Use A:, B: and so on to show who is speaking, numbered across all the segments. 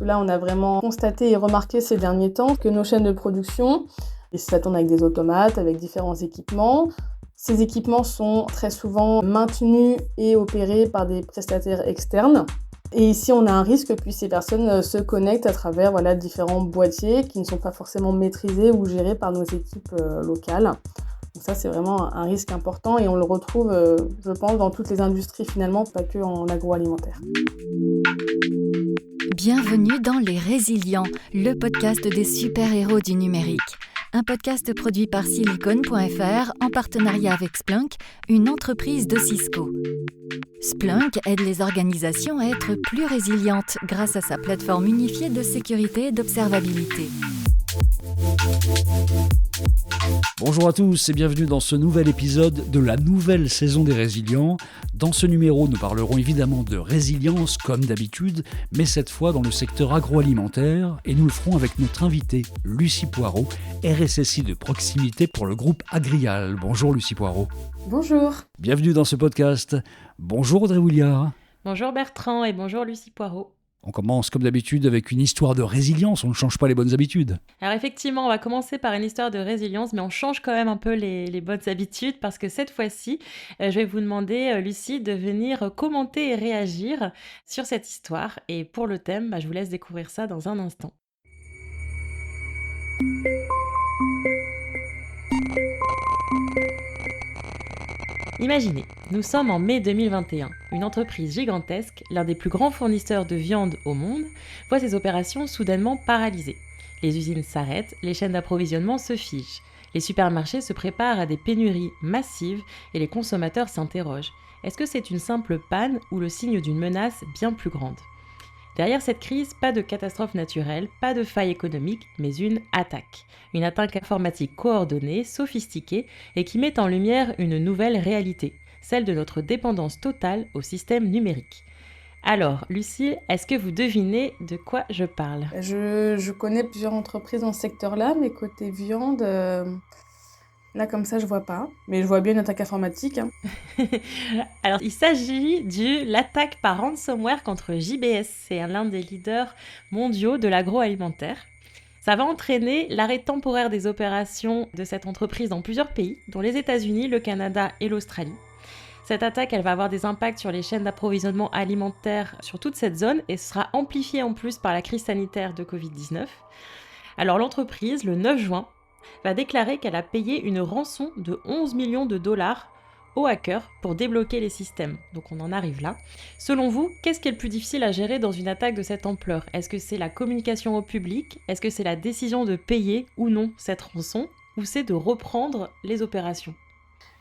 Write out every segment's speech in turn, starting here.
A: Là, on a vraiment constaté et remarqué ces derniers temps que nos chaînes de production, ils s'attendent avec des automates, avec différents équipements. Ces équipements sont très souvent maintenus et opérés par des prestataires externes. Et ici, on a un risque que ces personnes se connectent à travers différents boîtiers qui ne sont pas forcément maîtrisés ou gérés par nos équipes locales. Donc ça, c'est vraiment un risque important et on le retrouve, je pense, dans toutes les industries finalement, pas que en agroalimentaire.
B: Bienvenue dans Les Résilients, le podcast des super-héros du numérique. Un podcast produit par Silicon.fr en partenariat avec Splunk, une entreprise de Cisco. Splunk aide les organisations à être plus résilientes grâce à sa plateforme unifiée de sécurité et d'observabilité.
C: Bonjour à tous et bienvenue dans ce nouvel épisode de la nouvelle saison des Résilients. Dans ce numéro, nous parlerons évidemment de résilience comme d'habitude, mais cette fois dans le secteur agroalimentaire, et nous le ferons avec notre invitée Lucie Poirot, RSSI de proximité pour le groupe Agrial. Bonjour Lucie Poirot.
A: Bonjour.
C: Bienvenue dans ce podcast. Bonjour Audrey Williard.
D: Bonjour Bertrand et bonjour Lucie Poirot.
C: On commence comme d'habitude avec une histoire de résilience, on ne change pas les bonnes habitudes.
D: Alors effectivement, on va commencer par une histoire de résilience, mais on change quand même un peu les bonnes habitudes parce que cette fois-ci, je vais vous demander, Lucie, de venir commenter et réagir sur cette histoire. Et pour le thème, je vous laisse découvrir ça dans un instant. Imaginez, nous sommes en mai 2021. Une entreprise gigantesque, l'un des plus grands fournisseurs de viande au monde, voit ses opérations soudainement paralysées. Les usines s'arrêtent, les chaînes d'approvisionnement se figent. Les supermarchés se préparent à des pénuries massives et les consommateurs s'interrogent. Est-ce que c'est une simple panne ou le signe d'une menace bien plus grande ? Derrière cette crise, pas de catastrophe naturelle, pas de faille économique, mais une attaque. Une attaque informatique coordonnée, sophistiquée et qui met en lumière une nouvelle réalité, celle de notre dépendance totale au système numérique. Alors, Lucie, est-ce que vous devinez de quoi je parle ?
A: Je connais plusieurs entreprises dans ce secteur-là, mais côté viande, là comme ça je vois pas. Mais je vois bien une attaque informatique.
D: Alors, il s'agit de l'attaque par ransomware contre JBS. C'est l'un des leaders mondiaux de l'agroalimentaire. Ça va entraîner l'arrêt temporaire des opérations de cette entreprise dans plusieurs pays, dont les États-Unis, le Canada et l'Australie. Cette attaque, elle va avoir des impacts sur les chaînes d'approvisionnement alimentaire sur toute cette zone et sera amplifiée en plus par la crise sanitaire de Covid-19. Alors l'entreprise, le 9 juin, va déclarer qu'elle a payé une rançon de 11 millions de dollars aux hackers pour débloquer les systèmes. Donc on en arrive là. Selon vous, qu'est-ce qui est le plus difficile à gérer dans une attaque de cette ampleur ? Est-ce que c'est la communication au public ? Est-ce que c'est la décision de payer ou non cette rançon ? Ou c'est de reprendre les opérations ?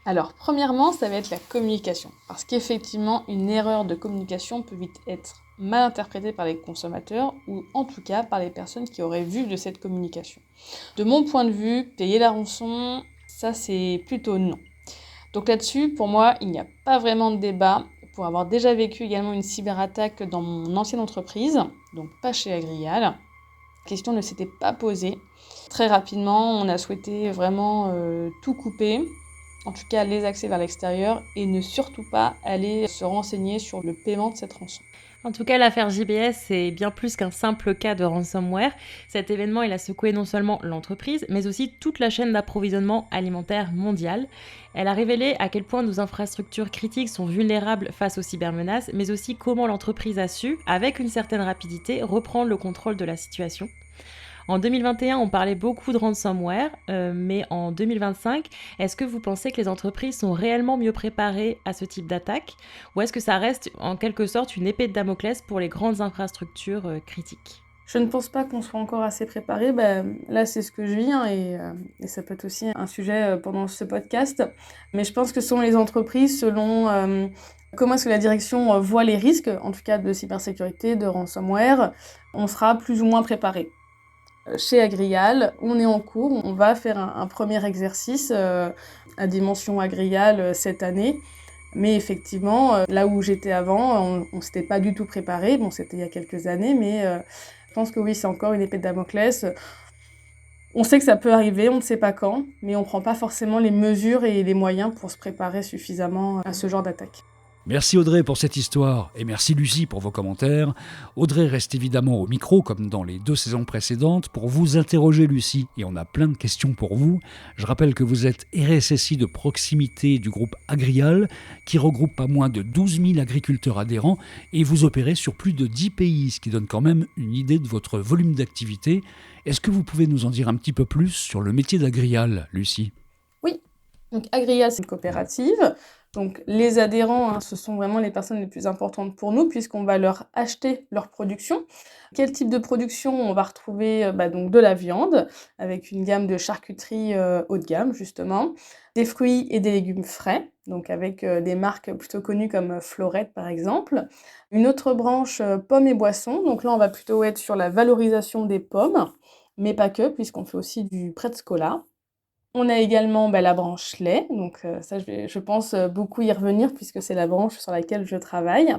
A: Alors, premièrement, ça va être la communication. Parce qu'effectivement, une erreur de communication peut vite être mal interprétée par les consommateurs ou en tout cas par les personnes qui auraient vu de cette communication. De mon point de vue, payer la rançon, ça c'est plutôt non. Donc là-dessus, pour moi, il n'y a pas vraiment de débat. Pour avoir déjà vécu également une cyberattaque dans mon ancienne entreprise, donc pas chez Agrial, la question ne s'était pas posée. Très rapidement, on a souhaité vraiment tout couper, en tout cas les accès vers l'extérieur, et ne surtout pas aller se renseigner sur le paiement de cette rançon.
D: En tout cas, l'affaire JBS, c'est bien plus qu'un simple cas de ransomware. Cet événement, il a secoué non seulement l'entreprise, mais aussi toute la chaîne d'approvisionnement alimentaire mondiale. Elle a révélé à quel point nos infrastructures critiques sont vulnérables face aux cybermenaces, mais aussi comment l'entreprise a su, avec une certaine rapidité, reprendre le contrôle de la situation. En 2021, on parlait beaucoup de ransomware, mais en 2025, est-ce que vous pensez que les entreprises sont réellement mieux préparées à ce type d'attaque ? Ou est-ce que ça reste en quelque sorte une épée de Damoclès pour les grandes infrastructures critiques ?
A: Je ne pense pas qu'on soit encore assez préparé. Là, c'est ce que je vis et ça peut être aussi un sujet pendant ce podcast. Mais je pense que selon les entreprises, selon comment est-ce que la direction voit les risques, en tout cas de cybersécurité, de ransomware, on sera plus ou moins préparé. Chez Agrial, on est en cours, on va faire un premier exercice à dimension Agrial cette année. Mais effectivement, là où j'étais avant, on ne s'était pas du tout préparé. Bon, c'était il y a quelques années, mais je pense que oui, c'est encore une épée de Damoclès. On sait que ça peut arriver, on ne sait pas quand, mais on ne prend pas forcément les mesures et les moyens pour se préparer suffisamment à ce genre d'attaque.
C: Merci Audrey pour cette histoire et merci Lucie pour vos commentaires. Audrey reste évidemment au micro comme dans les 2 saisons précédentes pour vous interroger Lucie et on a plein de questions pour vous. Je rappelle que vous êtes RSSI de proximité du groupe Agrial qui regroupe pas moins de 12 000 agriculteurs adhérents et vous opérez sur plus de 10 pays, ce qui donne quand même une idée de votre volume d'activité. Est-ce que vous pouvez nous en dire un petit peu plus sur le métier d'Agrial, Lucie ?
A: Oui, donc Agrial, c'est une coopérative. Donc les adhérents, ce sont vraiment les personnes les plus importantes pour nous puisqu'on va leur acheter leur production. Quel type de production? On va retrouver donc de la viande avec une gamme de charcuterie haut de gamme justement, des fruits et des légumes frais, donc avec des marques plutôt connues comme Florette par exemple. Une autre branche pommes et boissons, donc là on va plutôt être sur la valorisation des pommes, mais pas que puisqu'on fait aussi du Pretscola. On a également la branche lait, donc ça je pense beaucoup y revenir puisque c'est la branche sur laquelle je travaille.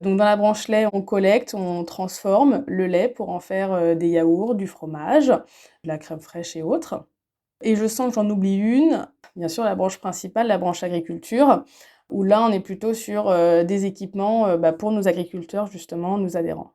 A: Donc dans la branche lait, on collecte, on transforme le lait pour en faire des yaourts, du fromage, de la crème fraîche et autres. Et je sens que j'en oublie une, bien sûr la branche principale, la branche agriculture, où là on est plutôt sur des équipements pour nos agriculteurs justement, nos adhérents.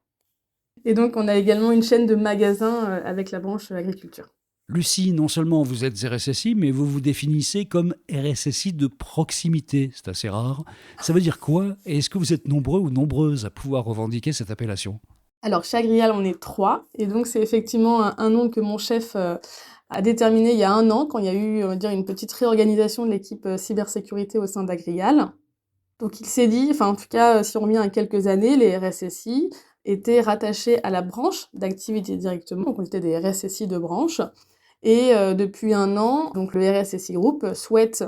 A: Et donc on a également une chaîne de magasins avec la branche agriculture.
C: Lucie, non seulement vous êtes RSSI, mais vous vous définissez comme RSSI de proximité. C'est assez rare. Ça veut dire quoi? Et est-ce que vous êtes nombreux ou nombreuses à pouvoir revendiquer cette appellation?
A: Alors, chez Agrial, on est 3, et donc c'est effectivement un nom que mon chef a déterminé il y a 1 an, quand il y a eu, on va dire, une petite réorganisation de l'équipe cybersécurité au sein d'Agrial. Donc il s'est dit, enfin en tout cas, si on revient à quelques années, les RSSI étaient rattachés à la branche d'activité directement, donc on était des RSSI de branche. Et depuis 1 an, donc le RSSI Group souhaite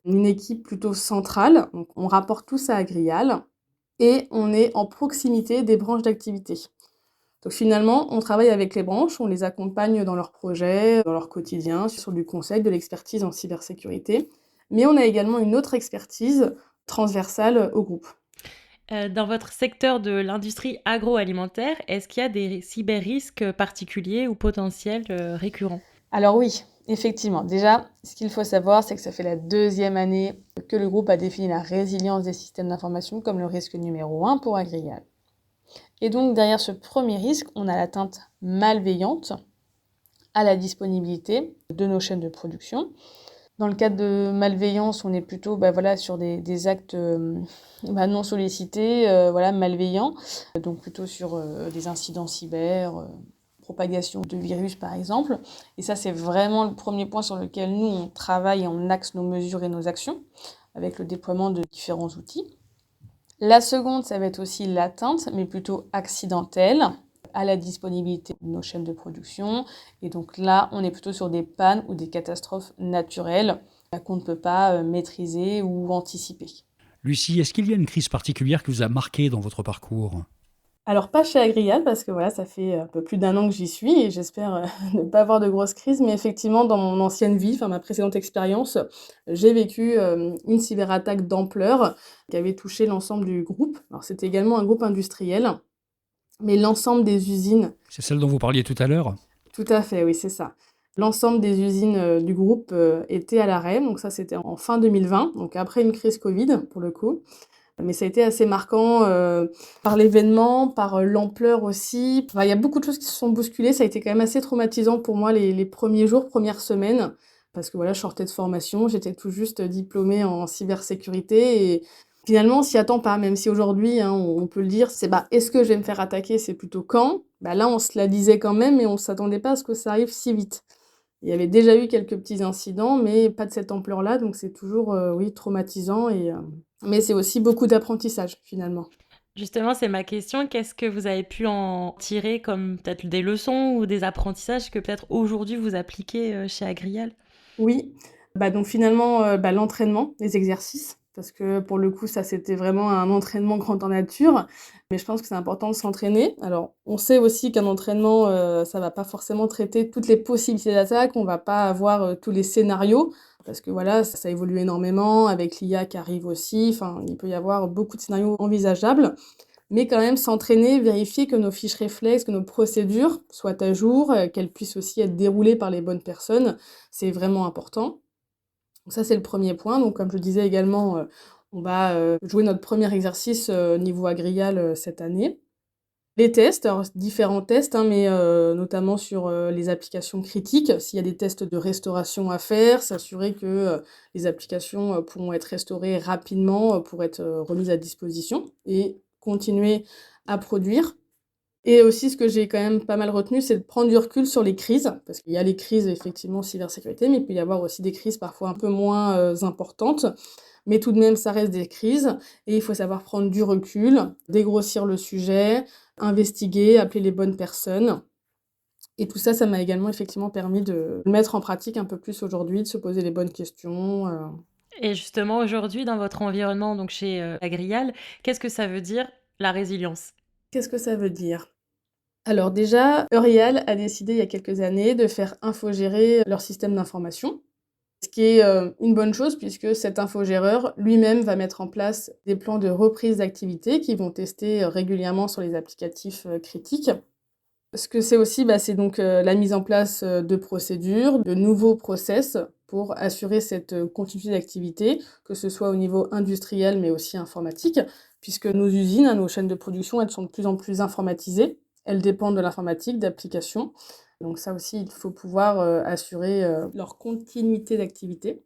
A: une équipe plutôt centrale, donc on rapporte tous à Agrial et on est en proximité des branches d'activité. Donc finalement, on travaille avec les branches, on les accompagne dans leurs projets, dans leur quotidien, sur du conseil, de l'expertise en cybersécurité, mais on a également une autre expertise transversale au groupe.
D: Dans votre secteur de l'industrie agroalimentaire, est-ce qu'il y a des cyber-risques particuliers ou potentiels récurrents?
A: Alors oui, effectivement. Déjà, ce qu'il faut savoir, c'est que ça fait la 2e année que le groupe a défini la résilience des systèmes d'information comme le risque numéro 1 pour Agrial. Et donc, derrière ce premier risque, on a l'atteinte malveillante à la disponibilité de nos chaînes de production. Dans le cadre de malveillance, on est plutôt sur des actes non sollicités, malveillants, donc plutôt sur des incidents cyber, propagation de virus par exemple. Et ça, c'est vraiment le premier point sur lequel nous, on travaille et on axe nos mesures et nos actions avec le déploiement de différents outils. La seconde, ça va être aussi l'atteinte, mais plutôt accidentelle, à la disponibilité de nos chaînes de production. Et donc là, on est plutôt sur des pannes ou des catastrophes naturelles qu'on ne peut pas maîtriser ou anticiper.
C: Lucie, est-ce qu'il y a une crise particulière qui vous a marqué dans votre parcours?
A: Alors pas chez Agrial parce que ça fait un peu plus d'1 an que j'y suis et j'espère ne pas avoir de grosses crises. Mais effectivement, dans mon ancienne vie, ma précédente expérience, j'ai vécu une cyberattaque d'ampleur qui avait touché l'ensemble du groupe. Alors c'était également un groupe industriel, mais l'ensemble des usines.
C: C'est celle dont vous parliez tout à l'heure?
A: Tout à fait, oui, c'est ça. L'ensemble des usines du groupe étaient à l'arrêt, donc ça c'était en fin 2020, donc après une crise Covid pour le coup. Mais ça a été assez marquant par l'événement, par l'ampleur aussi. Il y a beaucoup de choses qui se sont bousculées. Ça a été quand même assez traumatisant pour moi les premiers jours, premières semaines. Parce que je sortais de formation, j'étais tout juste diplômée en cybersécurité. Et finalement, on s'y attend pas, même si aujourd'hui, on peut le dire, c'est est-ce que je vais me faire attaquer? C'est plutôt quand? Là, on se la disait quand même, mais on ne s'attendait pas à ce que ça arrive si vite. Il y avait déjà eu quelques petits incidents, mais pas de cette ampleur-là. Donc c'est toujours, traumatisant mais c'est aussi beaucoup d'apprentissage, finalement.
D: Justement, c'est ma question. Qu'est-ce que vous avez pu en tirer comme peut-être des leçons ou des apprentissages que peut-être aujourd'hui vous appliquez chez Agrial?
A: Oui, donc finalement, l'entraînement, les exercices, parce que pour le coup, ça c'était vraiment un entraînement grandeur nature, mais je pense que c'est important de s'entraîner. Alors, on sait aussi qu'un entraînement, ça va pas forcément traiter toutes les possibilités d'attaque, on va pas avoir tous les scénarios, parce que ça évolue énormément avec l'IA qui arrive aussi, il peut y avoir beaucoup de scénarios envisageables. Mais quand même s'entraîner, vérifier que nos fiches réflexes, que nos procédures soient à jour, qu'elles puissent aussi être déroulées par les bonnes personnes, c'est vraiment important. Donc ça, c'est le premier point. Donc comme je disais également, On va jouer notre premier exercice niveau Agrial cette année. Les tests, alors différents tests, hein, mais notamment sur les applications critiques. S'il y a des tests de restauration à faire, s'assurer que les applications pourront être restaurées rapidement pour être remises à disposition et continuer à produire. Et aussi, ce que j'ai quand même pas mal retenu, c'est de prendre du recul sur les crises, parce qu'il y a les crises, effectivement, cybersécurité, mais il peut y avoir aussi des crises parfois un peu moins importantes. Mais tout de même, ça reste des crises, et il faut savoir prendre du recul, dégrossir le sujet, investiguer, appeler les bonnes personnes. Et tout ça, ça m'a également effectivement permis de le mettre en pratique un peu plus aujourd'hui, de se poser les bonnes questions.
D: Et justement, aujourd'hui, dans votre environnement, donc chez Agrial, qu'est-ce que ça veut dire la résilience?
A: Qu'est-ce que ça veut dire? Alors déjà, Eurial a décidé il y a quelques années de faire infogérer leur système d'information. Ce qui est une bonne chose puisque cet infogéreur lui-même va mettre en place des plans de reprise d'activité qui vont tester régulièrement sur les applicatifs critiques. Ce que c'est aussi, c'est donc la mise en place de procédures, de nouveaux process pour assurer cette continuité d'activité, que ce soit au niveau industriel mais aussi informatique, puisque nos usines, hein, nos chaînes de production, elles sont de plus en plus informatisées. Elles dépendent de l'informatique, d'applications. Donc ça aussi, il faut pouvoir assurer leur continuité d'activité.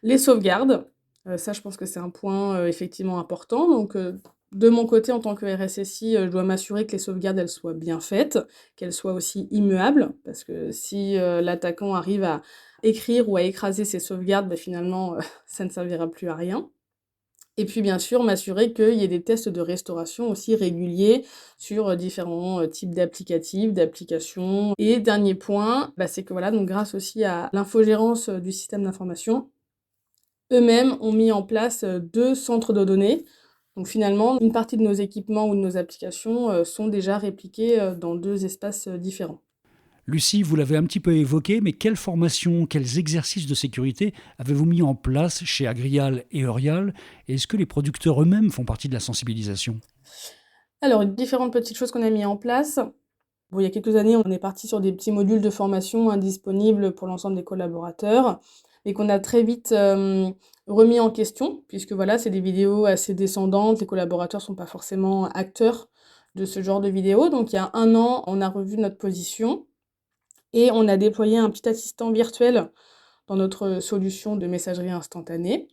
A: Les sauvegardes, ça je pense que c'est un point effectivement important. Donc de mon côté, en tant que RSSI, je dois m'assurer que les sauvegardes, elles soient bien faites, qu'elles soient aussi immuables, parce que si l'attaquant arrive à écrire ou à écraser ces sauvegardes, finalement, ça ne servira plus à rien. Et puis bien sûr, m'assurer qu'il y ait des tests de restauration aussi réguliers sur différents types d'applicatifs, d'applications. Et dernier point, c'est que voilà, donc grâce aussi à l'infogérance du système d'information, eux-mêmes ont mis en place 2 centres de données. Donc finalement, une partie de nos équipements ou de nos applications sont déjà répliqués dans 2 espaces différents.
C: Lucie, vous l'avez un petit peu évoqué, mais quelles formations, quels exercices de sécurité avez-vous mis en place chez Agrial et Eurial? Et est-ce que les producteurs eux-mêmes font partie de la sensibilisation?
A: Alors, différentes petites choses qu'on a mis en place. Bon, il y a quelques années, on est parti sur des petits modules de formation disponibles pour l'ensemble des collaborateurs, mais qu'on a très vite remis en question, puisque voilà, c'est des vidéos assez descendantes, les collaborateurs ne sont pas forcément acteurs de ce genre de vidéos. Donc il y a 1 an, on a revu notre position et on a déployé un petit assistant virtuel dans notre solution de messagerie instantanée.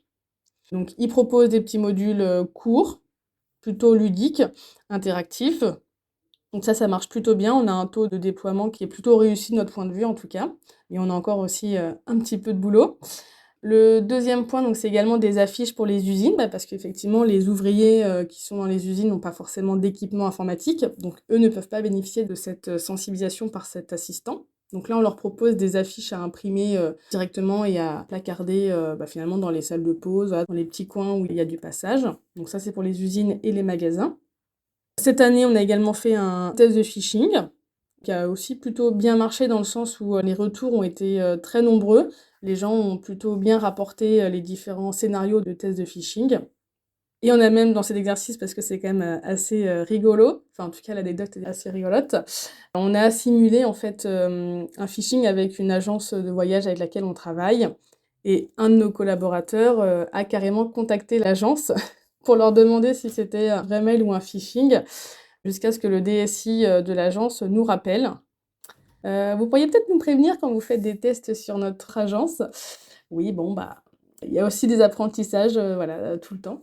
A: Donc il propose des petits modules courts, plutôt ludiques, interactifs. Donc ça marche plutôt bien. On a un taux de déploiement qui est plutôt réussi de notre point de vue en tout cas. Et on a encore aussi un petit peu de boulot. Le deuxième point, donc, c'est également des affiches pour les usines, parce qu'effectivement, les ouvriers qui sont dans les usines n'ont pas forcément d'équipement informatique. Donc eux ne peuvent pas bénéficier de cette sensibilisation par cet assistant. Donc là, on leur propose des affiches à imprimer directement et à placarder finalement dans les salles de pause, voilà, dans les petits coins où il y a du passage. Donc ça, c'est pour les usines et les magasins. Cette année, on a également fait un test de phishing qui a aussi plutôt bien marché dans le sens où les retours ont été très nombreux. Les gens ont plutôt bien rapporté les différents scénarios de tests de phishing. Et on a même dans cet exercice, parce que c'est quand même assez rigolo, enfin en tout cas l'anecdote est assez rigolote, on a simulé en fait un phishing avec une agence de voyage avec laquelle on travaille. Et un de nos collaborateurs a carrément contacté l'agence pour leur demander si c'était un vrai mail ou un phishing, jusqu'à ce que le DSI de l'agence nous rappelle. Vous pourriez peut-être nous prévenir quand vous faites des tests sur notre agence? Oui, bon, il y a aussi des apprentissages, voilà, tout le temps.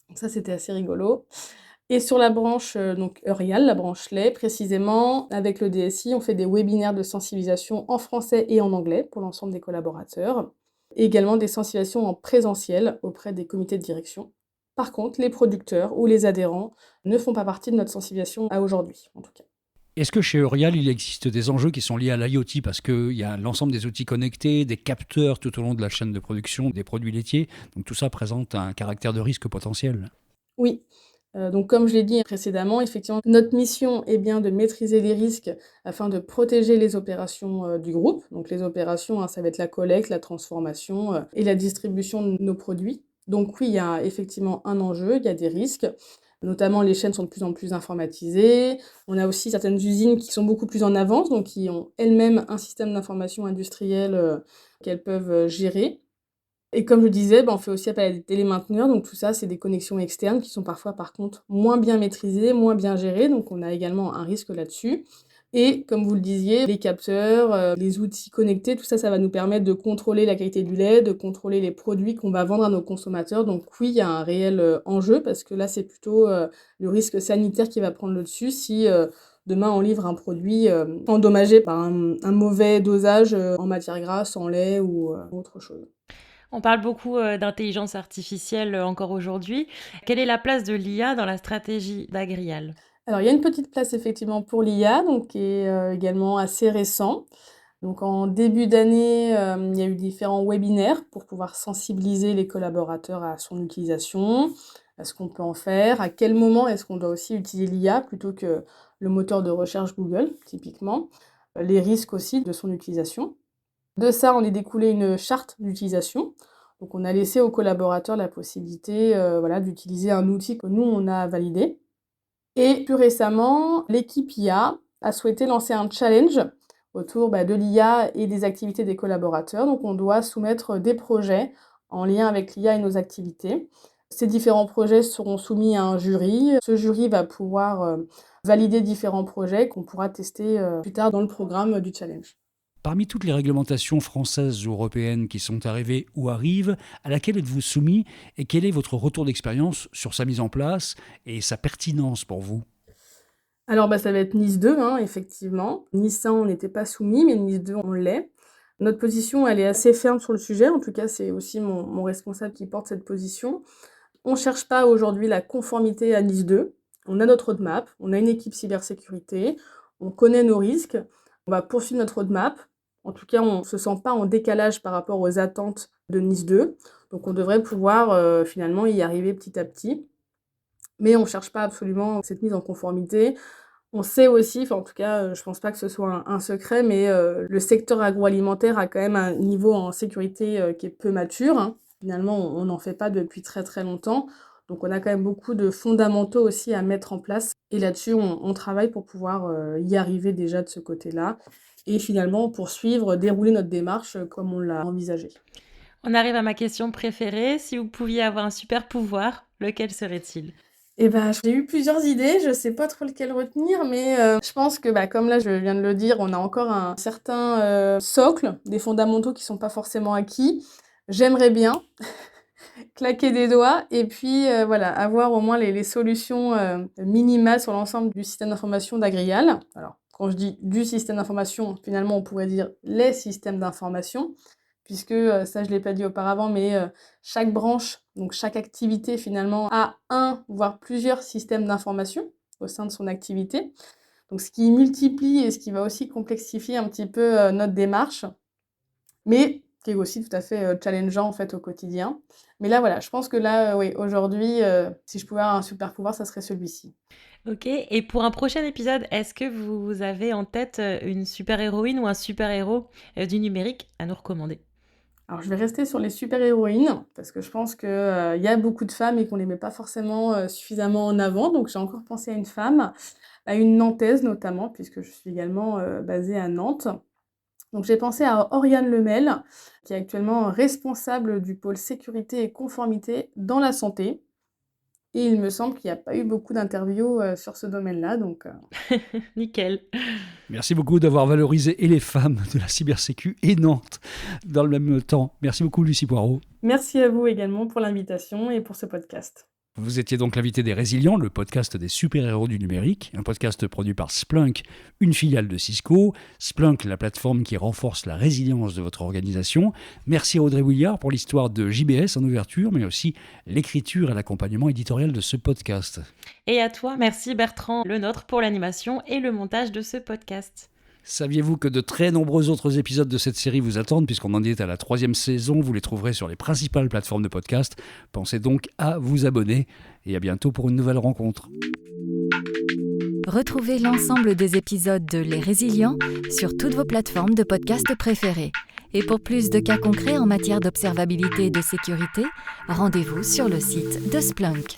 A: Donc ça, c'était assez rigolo. Et sur la branche, donc Eurial, la branche lait précisément, avec le DSI, on fait des webinaires de sensibilisation en français et en anglais pour l'ensemble des collaborateurs. Et également des sensibilisations en présentiel auprès des comités de direction. Par contre, les producteurs ou les adhérents ne font pas partie de notre sensibilisation à aujourd'hui, en tout cas.
C: Est-ce que chez Eurial, il existe des enjeux qui sont liés à l'IoT parce qu'il y a l'ensemble des outils connectés, des capteurs tout au long de la chaîne de production des produits laitiers, donc tout ça présente un caractère de risque potentiel?
A: Oui, donc comme je l'ai dit précédemment, effectivement, notre mission est bien de maîtriser les risques afin de protéger les opérations du groupe. Donc les opérations, ça va être la collecte, la transformation et la distribution de nos produits. Donc oui, il y a effectivement un enjeu, il y a des risques. Notamment, les chaînes sont de plus en plus informatisées. On a aussi certaines usines qui sont beaucoup plus en avance, donc qui ont elles-mêmes un système d'information industrielle qu'elles peuvent gérer. Et comme je disais, on fait aussi appel à des télémainteneurs, donc tout ça, c'est des connexions externes qui sont parfois, par contre, moins bien maîtrisées, moins bien gérées, donc on a également un risque là-dessus. Et comme vous le disiez, les capteurs, les outils connectés, tout ça, ça va nous permettre de contrôler la qualité du lait, de contrôler les produits qu'on va vendre à nos consommateurs. Donc oui, il y a un réel enjeu, parce que là, c'est plutôt le risque sanitaire qui va prendre le dessus si demain on livre un produit endommagé par un mauvais dosage en matière grasse, en lait ou autre chose.
D: On parle beaucoup d'intelligence artificielle encore aujourd'hui. Quelle est la place de l'IA dans la stratégie d'Agrial ?
A: Alors, il y a une petite place effectivement pour l'IA, donc qui est également assez récent. Donc en début d'année, il y a eu différents webinaires pour pouvoir sensibiliser les collaborateurs à son utilisation, à ce qu'on peut en faire, à quel moment est-ce qu'on doit aussi utiliser l'IA plutôt que le moteur de recherche Google, typiquement, les risques aussi de son utilisation. De ça, on est découlé une charte d'utilisation. Donc on a laissé aux collaborateurs la possibilité d'utiliser un outil que nous, on a validé. Et plus récemment, l'équipe IA a souhaité lancer un challenge autour de l'IA et des activités des collaborateurs. Donc on doit soumettre des projets en lien avec l'IA et nos activités. Ces différents projets seront soumis à un jury. Ce jury va pouvoir valider différents projets qu'on pourra tester plus tard dans le programme du challenge.
C: Parmi toutes les réglementations françaises ou européennes qui sont arrivées ou arrivent, à laquelle êtes-vous soumis et quel est votre retour d'expérience sur sa mise en place et sa pertinence pour vous ?
A: Alors ça va être NIS 2, effectivement. NIS 1, on n'était pas soumis, mais NIS 2, on l'est. Notre position, elle est assez ferme sur le sujet. En tout cas, c'est aussi mon responsable qui porte cette position. On ne cherche pas aujourd'hui la conformité à NIS 2. On a notre roadmap, on a une équipe cybersécurité, on connaît nos risques, on va poursuivre notre roadmap. En tout cas, on ne se sent pas en décalage par rapport aux attentes de NIS 2. Donc, on devrait pouvoir finalement y arriver petit à petit. Mais on ne cherche pas absolument cette mise en conformité. On sait aussi, en tout cas, je ne pense pas que ce soit un secret, mais le secteur agroalimentaire a quand même un niveau en sécurité qui est peu mature. Finalement, on n'en fait pas depuis très très longtemps. Donc, on a quand même beaucoup de fondamentaux aussi à mettre en place. Et là-dessus, on travaille pour pouvoir y arriver déjà de ce côté-là. Et finalement poursuivre, dérouler notre démarche comme on l'a envisagé.
D: On arrive à ma question préférée. Si vous pouviez avoir un super pouvoir, lequel serait-il ?
A: J'ai eu plusieurs idées, je ne sais pas trop lequel retenir, mais je pense que comme là je viens de le dire, on a encore un certain socle, des fondamentaux qui ne sont pas forcément acquis. J'aimerais bien claquer des doigts et puis avoir au moins les solutions minimales sur l'ensemble du système d'information d'Agrial. Alors, quand je dis du système d'information, finalement, on pourrait dire les systèmes d'information, puisque, ça je ne l'ai pas dit auparavant, mais chaque branche, donc chaque activité finalement, a un, voire plusieurs systèmes d'information au sein de son activité. Donc ce qui multiplie et ce qui va aussi complexifier un petit peu notre démarche, mais qui est aussi tout à fait challengeant en fait au quotidien. Mais là, je pense que là, oui, aujourd'hui, si je pouvais avoir un super pouvoir, ça serait celui-ci.
D: Ok, et pour un prochain épisode, est-ce que vous avez en tête une super-héroïne ou un super-héros du numérique à nous recommander ?
A: Alors je vais rester sur les super-héroïnes, parce que je pense qu'il y a beaucoup de femmes et qu'on ne les met pas forcément suffisamment en avant. Donc j'ai encore pensé à une femme, à une Nantaise notamment, puisque je suis également basée à Nantes. Donc j'ai pensé à Oriane Lemel, qui est actuellement responsable du pôle sécurité et conformité dans la santé. Et il me semble qu'il n'y a pas eu beaucoup d'interviews sur ce domaine-là, donc...
D: Nickel.
C: Merci beaucoup d'avoir valorisé et les femmes de la cybersécu et Nantes dans le même temps. Merci beaucoup Lucie Poirot.
A: Merci à vous également pour l'invitation et pour ce podcast.
C: Vous étiez donc l'invité des Résilients, le podcast des super-héros du numérique, un podcast produit par Splunk, une filiale de Cisco. Splunk, la plateforme qui renforce la résilience de votre organisation. Merci à Audrey Williard pour l'histoire de JBS en ouverture, mais aussi l'écriture et l'accompagnement éditorial de ce podcast.
D: Et à toi, merci Bertrand Lenôtre pour l'animation et le montage de ce podcast.
C: Saviez-vous que de très nombreux autres épisodes de cette série vous attendent, puisqu'on en est à la 3e saison, vous les trouverez sur les principales plateformes de podcast. Pensez donc à vous abonner et à bientôt pour une nouvelle rencontre.
B: Retrouvez l'ensemble des épisodes de Les Résilients sur toutes vos plateformes de podcast préférées. Et pour plus de cas concrets en matière d'observabilité et de sécurité, rendez-vous sur le site de Splunk.